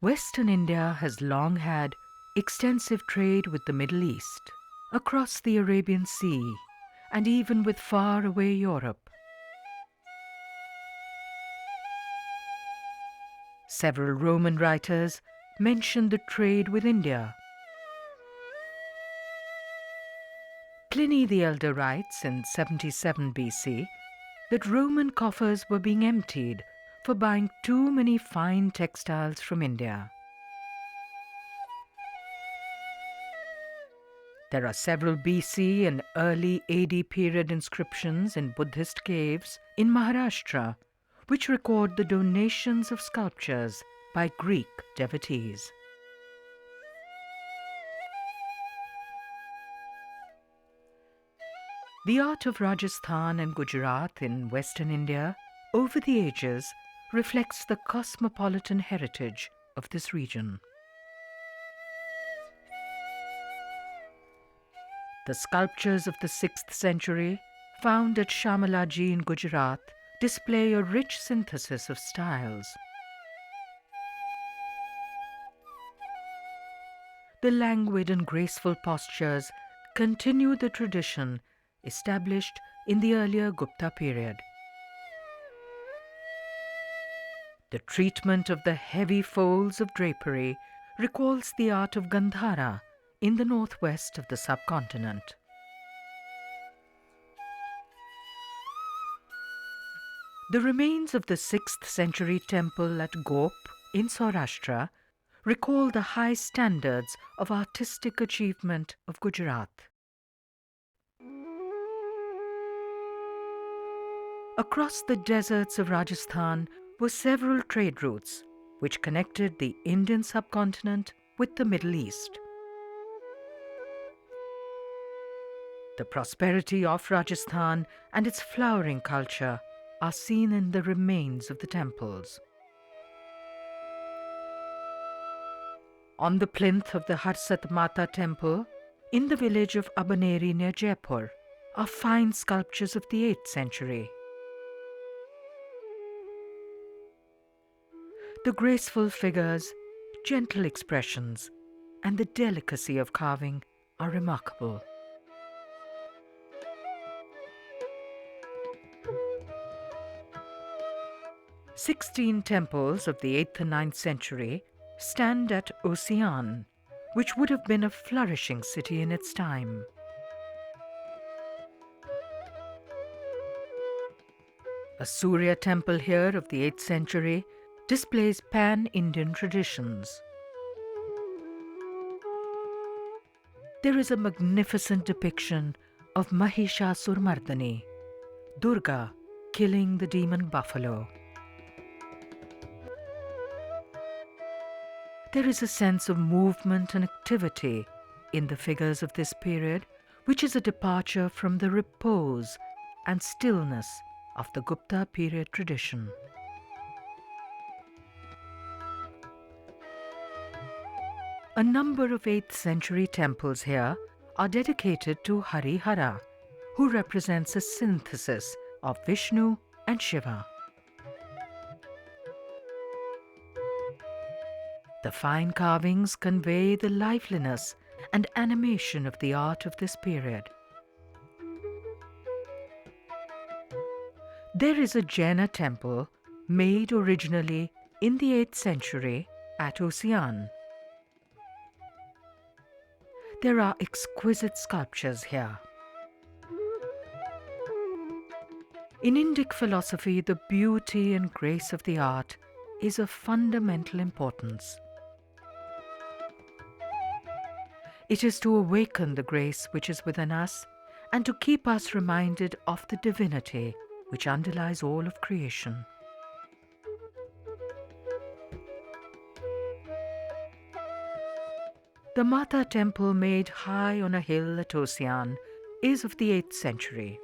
Western India has long had extensive trade with the Middle East, across the Arabian Sea, and even with far-away Europe. Several Roman writers mention the trade with India. Pliny the Elder writes in 77 BC that Roman coffers were being emptied for buying too many fine textiles from India. There are several BC and early AD period inscriptions in Buddhist caves in Maharashtra which record the donations of sculptures by Greek devotees. The art of Rajasthan and Gujarat in Western India over the ages reflects the cosmopolitan heritage of this region. The sculptures of the 6th century, found at Shamalaji in Gujarat, display a rich synthesis of styles. The languid and graceful postures continue the tradition established in the earlier Gupta period. The treatment of the heavy folds of drapery recalls the art of Gandhara in the northwest of the subcontinent. The remains of the 6th century temple at Gop in Saurashtra recall the high standards of artistic achievement of Gujarat. Across the deserts of Rajasthan were several trade routes which connected the Indian subcontinent with the Middle East. The prosperity of Rajasthan and its flowering culture are seen in the remains of the temples. On the plinth of the Harsat Mata temple in the village of Abaneri near Jaipur are fine sculptures of the 8th century. The graceful figures, gentle expressions, and the delicacy of carving are remarkable. "16 temples of the 8th and 9th century stand at Ossian, which would have been a flourishing city in its time. A Surya Temple here of the 8th century displays pan-Indian traditions. There is a magnificent depiction of Mahishasur-Mardani, Durga killing the demon buffalo. There is a sense of movement and activity in the figures of this period, which is a departure from the repose and stillness of the Gupta period tradition. A number of 8th century temples here are dedicated to Harihara, who represents a synthesis of Vishnu and Shiva. The fine carvings convey the liveliness and animation of the art of this period. There is a Jaina temple made originally in the 8th century at Ossian. There are exquisite sculptures here. In Indic philosophy, the beauty and grace of the art is of fundamental importance. It is to awaken the grace which is within us and to keep us reminded of the divinity which underlies all of creation. The Mata temple made high on a hill at Ossian is of the 8th century.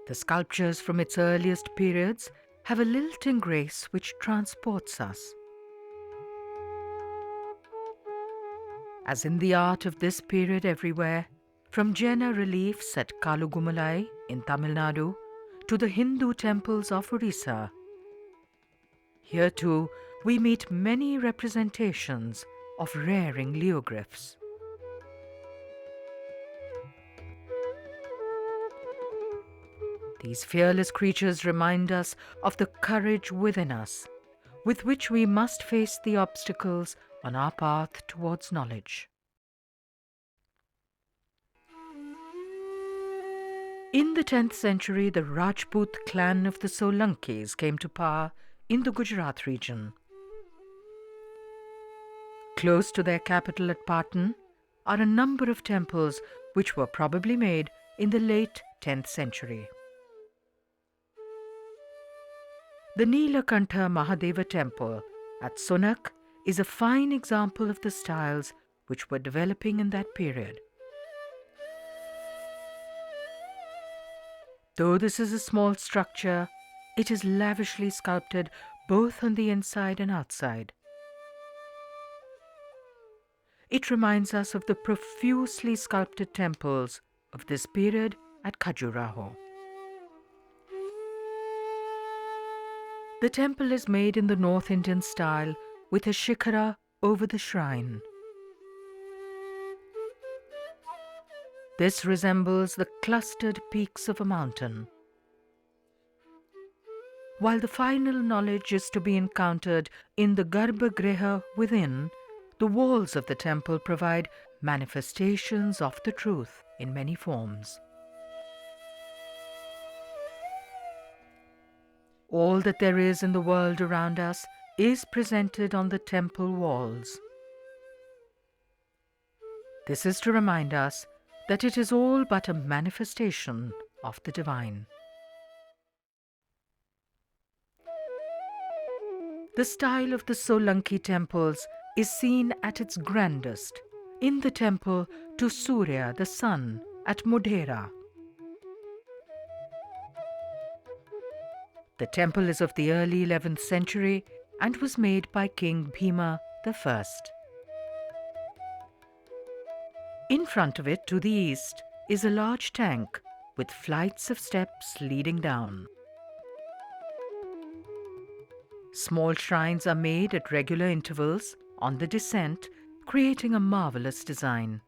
The sculptures from its earliest periods have a lilting grace which transports us. As in the art of this period everywhere, from Jaina reliefs at Kalugumalai in Tamil Nadu to the Hindu temples of Orissa, Here too, we meet many representations of rearing leogryphs. These fearless creatures remind us of the courage within us, with which we must face the obstacles on our path towards knowledge. In the 10th century, the Rajput clan of the Solankis came to power in the Gujarat region. Close to their capital at Patan are a number of temples which were probably made in the late 10th century. The Nilakantha Mahadeva temple at Sonak is a fine example of the styles which were developing in that period. Though this is a small structure, it is lavishly sculpted both on the inside and outside. It reminds us of the profusely sculpted temples of this period at Khajuraho. The temple is made in the North Indian style with a shikhara over the shrine. This resembles the clustered peaks of a mountain. While the final knowledge is to be encountered in the Garbhagriha within, the walls of the temple provide manifestations of the truth in many forms. All that there is in the world around us is presented on the temple walls. This is to remind us that it is all but a manifestation of the divine. The style of the Solanki temples is seen at its grandest in the temple to Surya, the sun, at Modhera. The temple is of the early 11th century and was made by King Bhima I. In front of it, to the east, is a large tank with flights of steps leading down. Small shrines are made at regular intervals on the descent, creating a marvelous design.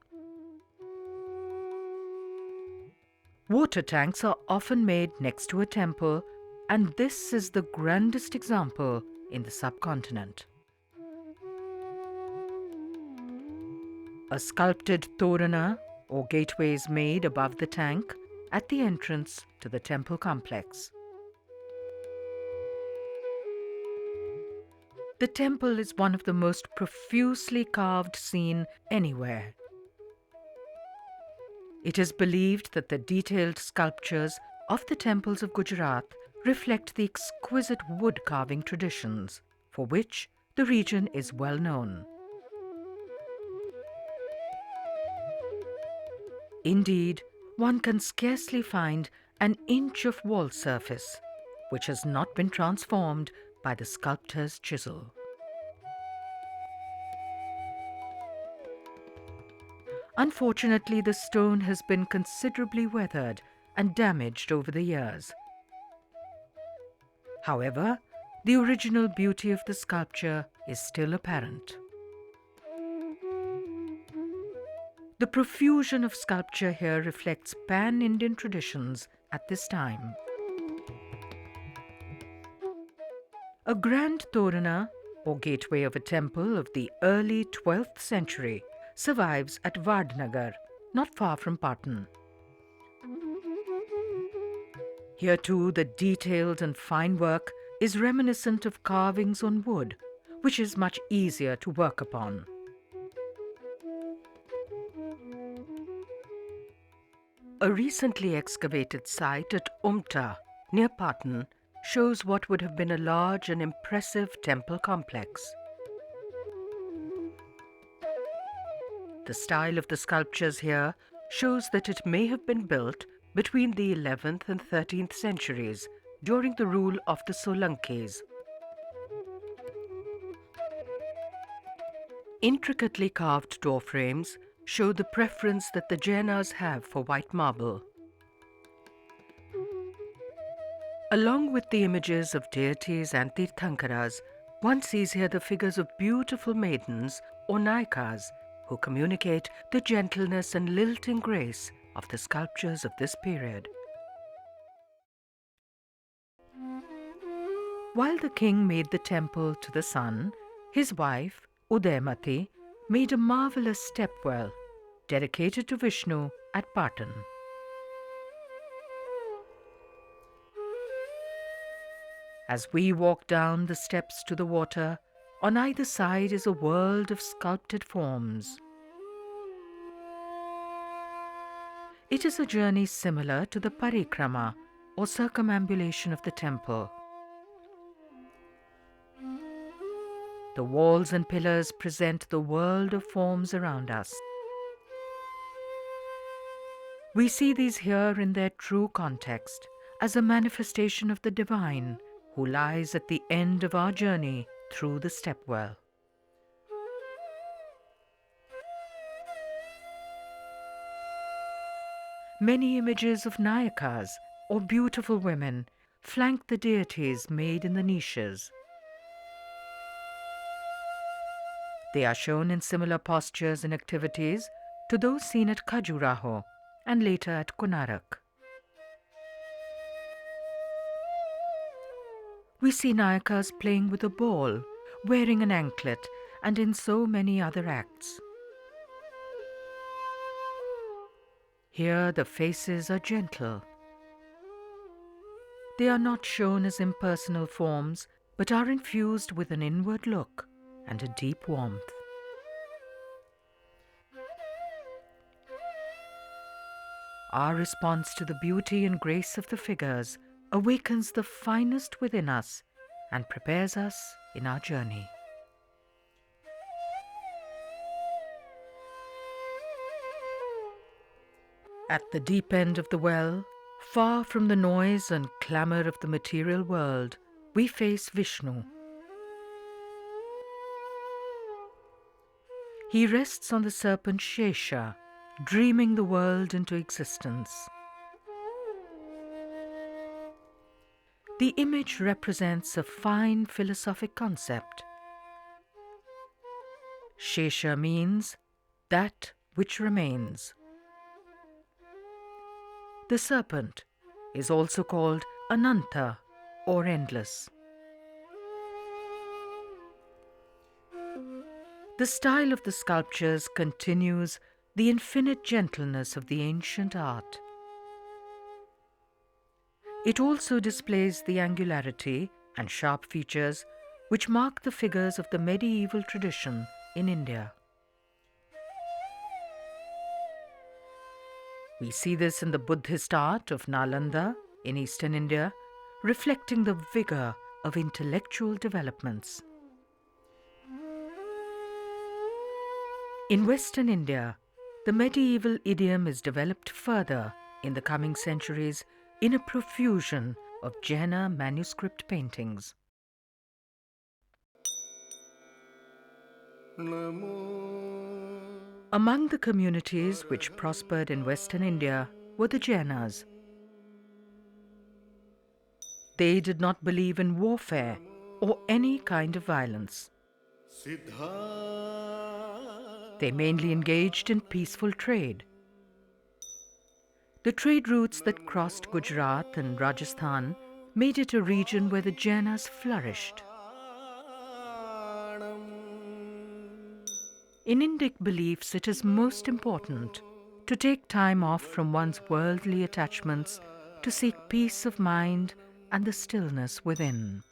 Water tanks are often made next to a temple, and this is the grandest example in the subcontinent. A sculpted torana or gateway is made above the tank at the entrance to the temple complex. The temple is one of the most profusely carved seen anywhere. It is believed that the detailed sculptures of the temples of Gujarat reflect the exquisite wood carving traditions for which the region is well known. Indeed, one can scarcely find an inch of wall surface which has not been transformed by the sculptor's chisel. Unfortunately, the stone has been considerably weathered and damaged over the years. However, the original beauty of the sculpture is still apparent. The profusion of sculpture here reflects pan-Indian traditions at this time. A grand torana, or gateway of a temple of the early 12th century, survives at Vadnagar, not far from Patan. Here too, the detailed and fine work is reminiscent of carvings on wood, which is much easier to work upon. A recently excavated site at Umta, near Patan, shows what would have been a large and impressive temple complex. The style of the sculptures here shows that it may have been built between the 11th and 13th centuries during the rule of the Solankis. Intricately carved door frames show the preference that the Jainas have for white marble. Along with the images of deities and Tirthankaras, One sees here the figures of beautiful maidens or naikas who communicate the gentleness and lilting grace of the sculptures of this period. While the king made the temple to the sun, his wife, Udaymati, made a marvelous stepwell dedicated to Vishnu at Patan. As we walk down the steps to the water, on either side is a world of sculpted forms. It is a journey similar to the parikrama or circumambulation of the temple. The walls and pillars present the world of forms around us. We see these here in their true context as a manifestation of the divine who lies at the end of our journey through the stepwell. Many images of nayakas or beautiful women flank the deities made in the niches. They are shown in similar postures and activities to those seen at Khajuraho and later at Konarak. We see nayakas playing with a ball, wearing an anklet, and in so many other acts. Here the faces are gentle. They are not shown as impersonal forms, but are infused with an inward look and a deep warmth. Our response to the beauty and grace of the figures awakens the finest within us and prepares us in our journey. At the deep end of the well, far from the noise and clamour of the material world, we face Vishnu. He rests on the serpent Shesha, dreaming the world into existence. The image represents a fine philosophic concept. Shesha means that which remains. The serpent is also called Ananta or endless. The style of the sculptures continues the infinite gentleness of the ancient art. It also displays the angularity and sharp features which mark the figures of the medieval tradition in India. We see this in the Buddhist art of Nalanda in eastern India, reflecting the vigor of intellectual developments. In western India, the medieval idiom is developed further in the coming centuries in a profusion of Jaina manuscript paintings. Among the communities which prospered in western India were the Jainas. They did not believe in warfare or any kind of violence. They mainly engaged in peaceful trade. The trade routes that crossed Gujrat and Rajasthan made it a region where the Jainas flourished. In Indic beliefs, it is most important to take time off from one's worldly attachments to seek peace of mind and the stillness within.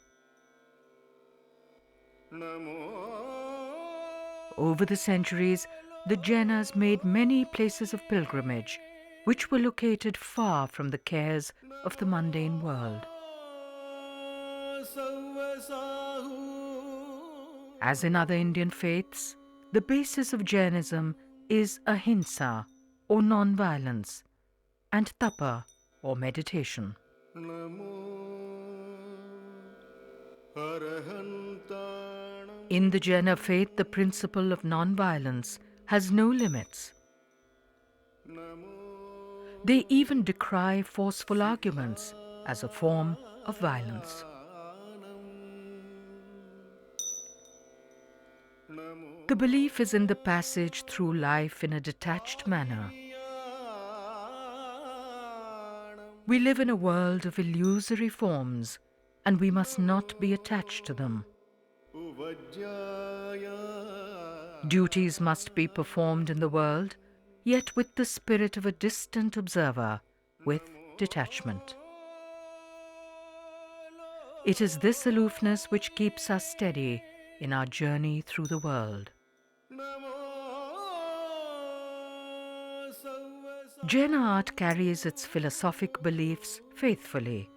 Over the centuries, the Jainas made many places of pilgrimage, which were located far from the cares of the mundane world. As in other Indian faiths, the basis of Jainism is ahimsa or non-violence and tapa or meditation. In the Jaina faith, the principle of non-violence has no limits. They even decry forceful arguments as a form of violence. The belief is in the passage through life in a detached manner. We live in a world of illusory forms, and we must not be attached to them. Duties must be performed in the world, yet with the spirit of a distant observer, with detachment. It is this aloofness which keeps us steady in our journey through the world. Jaina art carries its philosophic beliefs faithfully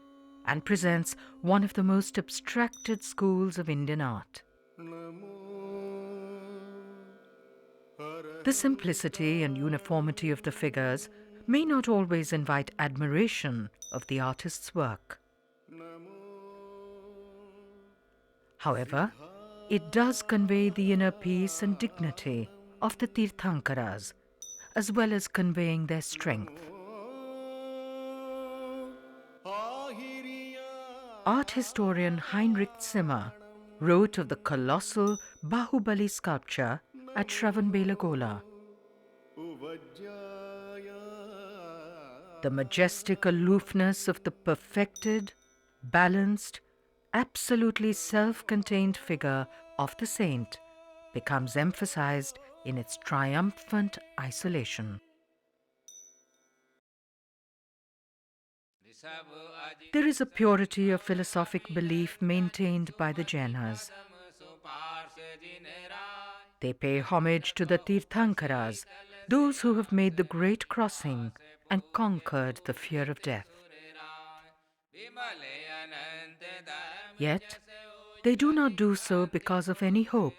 and presents one of the most abstracted schools of Indian art. The simplicity and uniformity of the figures may not always invite admiration of the artist's work. However, it does convey the inner peace and dignity of the Tirthankaras, as well as conveying their strength. Art historian Heinrich Zimmer wrote of the colossal Bahubali sculpture at Shravanbelagola. The majestic aloofness of the perfected, balanced, absolutely self-contained figure of the saint becomes emphasized in its triumphant isolation. There is a purity of philosophic belief maintained by the Jainas. They pay homage to the Tirthankaras, those who have made the great crossing and conquered the fear of death. Yet, they do not do so because of any hope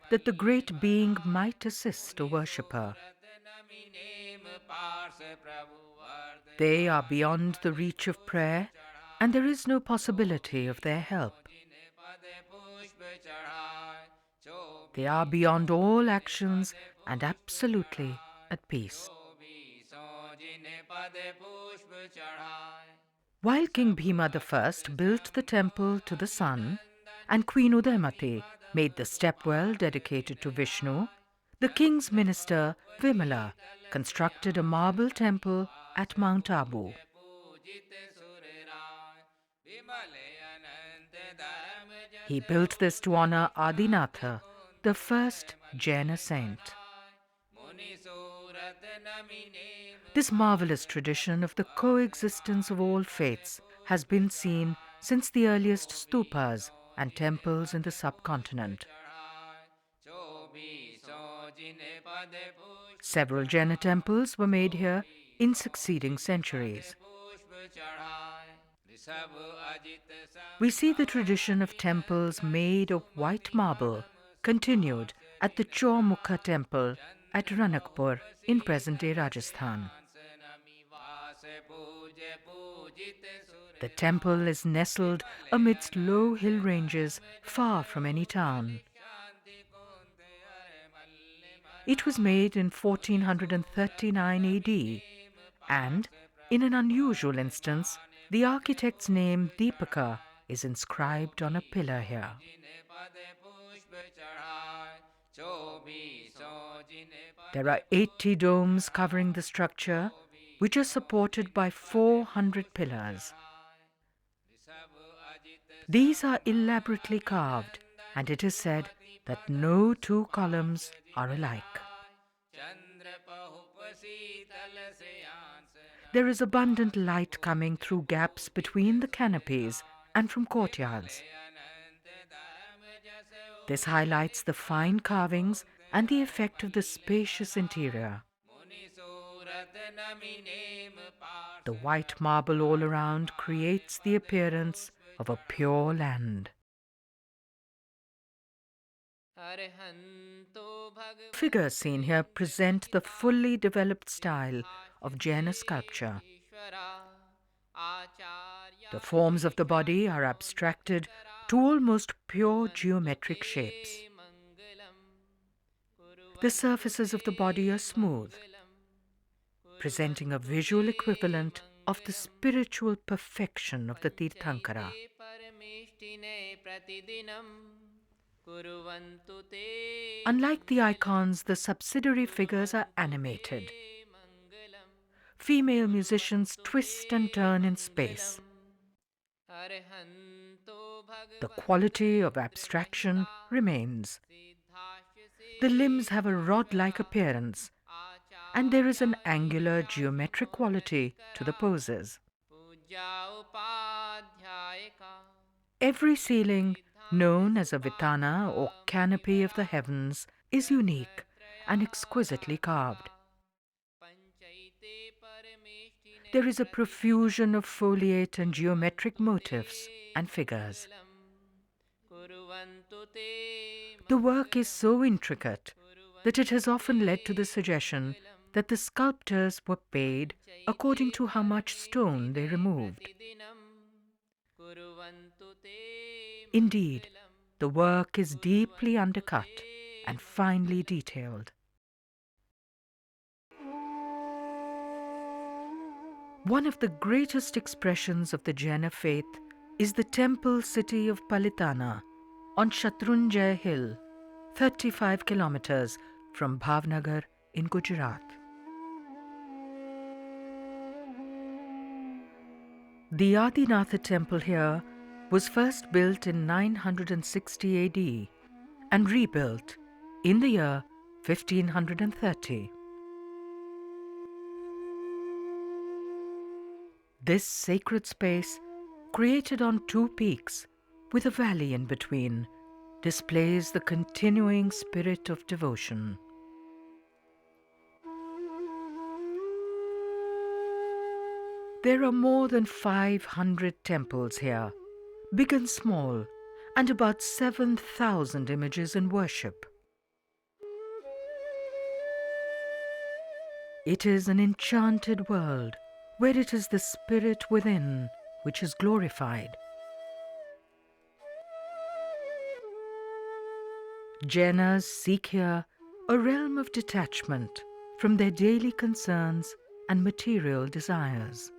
that the great being might assist a worshipper. They are beyond the reach of prayer, and there is no possibility of their help. They are beyond all actions and absolutely at peace. While King Bhima I built the temple to the sun and Queen Udaymati made the stepwell dedicated to Vishnu, the king's minister Vimala constructed a marble temple at Mount Abu. He built this to honor Adinatha, the first Jaina saint. This marvelous tradition of the coexistence of all faiths has been seen since the earliest stupas and temples in the subcontinent. Several Jaina temples were made here in succeeding centuries. We see the tradition of temples made of white marble continued at the Chaumukha temple at Ranakpur in present-day Rajasthan. The temple is nestled amidst low hill ranges far from any town. It was made in 1439 AD, and, in an unusual instance, the architect's name Deepaka is inscribed on a pillar here. There are 80 domes covering the structure, which are supported by 400 pillars. These are elaborately carved, and it is said that no two columns are alike. There is abundant light coming through gaps between the canopies and from courtyards. This highlights the fine carvings and the effect of the spacious interior. The white marble all around creates the appearance of a pure land. Figures seen here present the fully developed style of Jaina sculpture. The forms of the body are abstracted to almost pure geometric shapes. The surfaces of the body are smooth, presenting a visual equivalent of the spiritual perfection of the Tirthankara. Unlike the icons, the subsidiary figures are animated. Female musicians twist and turn in space. The quality of abstraction remains. The limbs have a rod-like appearance, and there is an angular geometric quality to the poses. Every ceiling, known as a vitana or canopy of the heavens, is unique and exquisitely carved. There is a profusion of foliate and geometric motifs and figures. The work is so intricate that it has often led to the suggestion that the sculptors were paid according to how much stone they removed. Indeed, the work is deeply undercut and finely detailed. One of the greatest expressions of the Jaina faith is the temple city of Palitana on Shatrunjay Hill, 35 kilometers from Bhavnagar in Gujarat. The Adinatha temple here was first built in 960 AD and rebuilt in the year 1530. This sacred space, created on two peaks with a valley in between, displays the continuing spirit of devotion. There are more than 500 temples here, big and small, and about 7,000 images in worship. It is an enchanted world where it is the spirit within which is glorified. Jainas seek here a realm of detachment from their daily concerns and material desires.